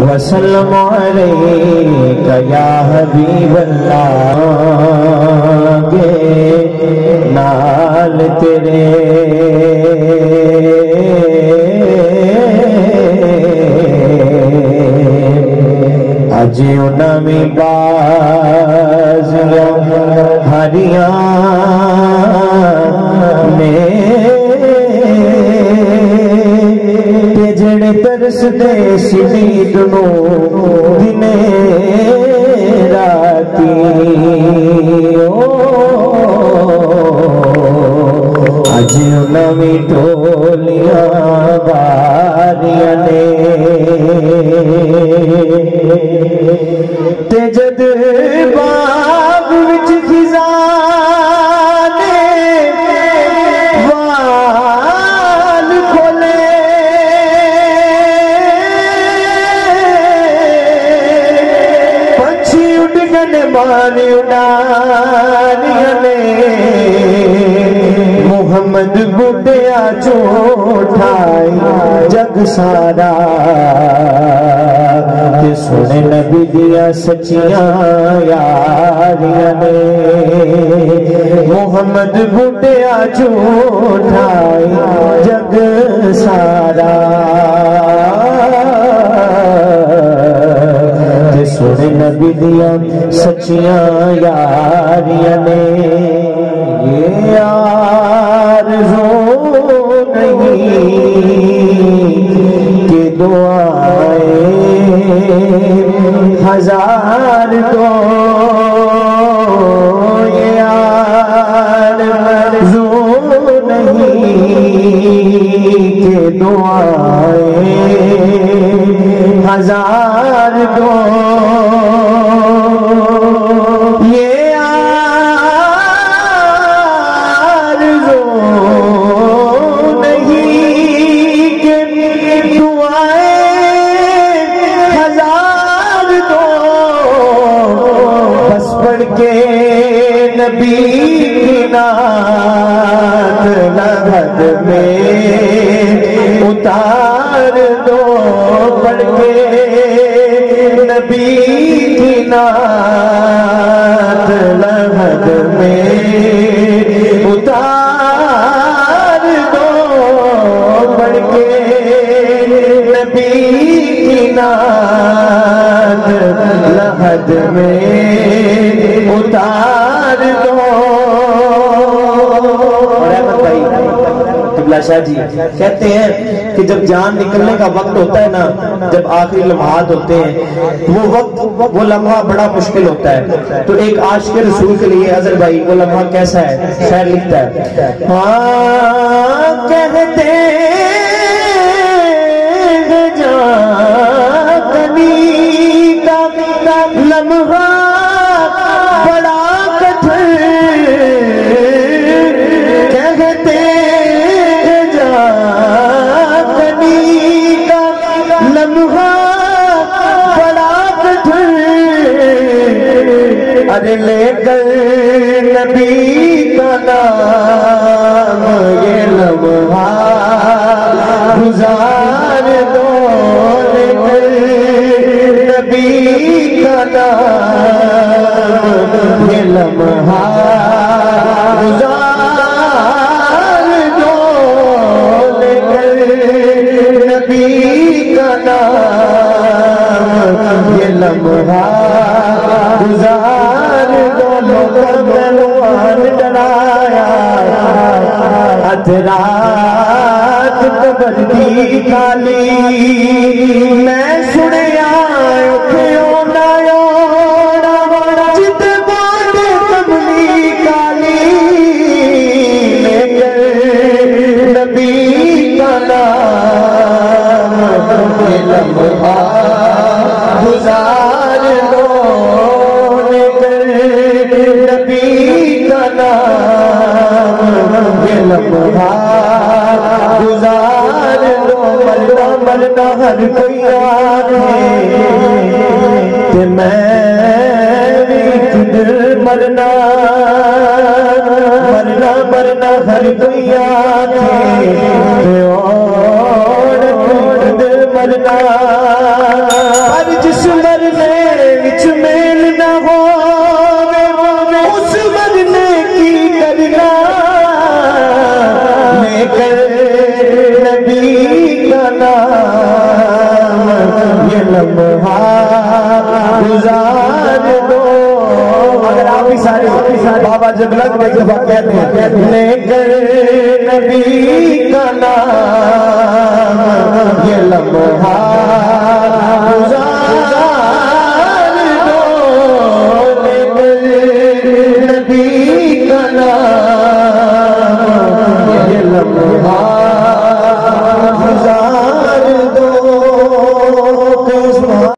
وسلم علیکہ یا حبیب اللہ کے نال تیرے اجی انہاں میں باز ہریاں میں جڑے ترس دے سدی دنو دنے راتی اج نوی ٹولیاں باریاں نے تے جد باب وچ مانی اڈانیاں نے محمد بڈیا چوٹھائی جگ سارا تے سنے نبی دیا سچیاں یاریاں نے محمد بڈیا چوٹھائی جگ سارا سونے نبی دیا سچیاں یاریاں نے یہ آرزو نہیں کہ دعائیں ہزار دو یہ آرزو نہیں کہ دعائیں ہزار دو یہ آرزو نہیں کہ دعائیں ہزار دو بس پڑھ کے نبی کی نعت لحد میں اتار دو پڑھ کے نبی کی نعت لحد میں اتار دو پڑھ کے نبی کی نعت لحد میں اتار دو شاہ جی کہتے ہیں کہ جب جان نکلنے کا وقت ہوتا ہے نا جب آخری لمحات ہوتے ہیں وہ وقت وہ لمحہ بڑا مشکل ہوتا ہے تو ایک عاشق رسول کے لیے اظہر بھائی وہ لمحہ کیسا ہے شاعر لکھتا ہے ہاں کہتے ہیں جان کنی کا لمحہ بڑا کٹھن کہتے ارے لے کر نبی کا نام یہ لمحہ گزار دو لے کر نبی کا نام یہ لمحہ گزار دو لے کر نبی کا نام یہ لمحہ گزار دو مکملوان ڈرایا ادرات قبر کی کالی میں سنیا اٹھیوں نایوں جت بات کملی کالی لے کر نبی کا نام یہ لمحہ گزار دو یہ لمحہ گزار دو مرنا مرنا ہر کوئی آنے کہ میں بھی کدھر مرنا مرنا مرنا ہر کوئی آنے مرنا پر جس مرنے وچ میل نہ ہو اس مرنے کی کرنا لے کر نبی کا نام یہ لمحہ گزار دو. اگر آپ بھی سارے بابا جبلک میں جب کہتے ہیں لے کر نبی کا نام یہ لمحہ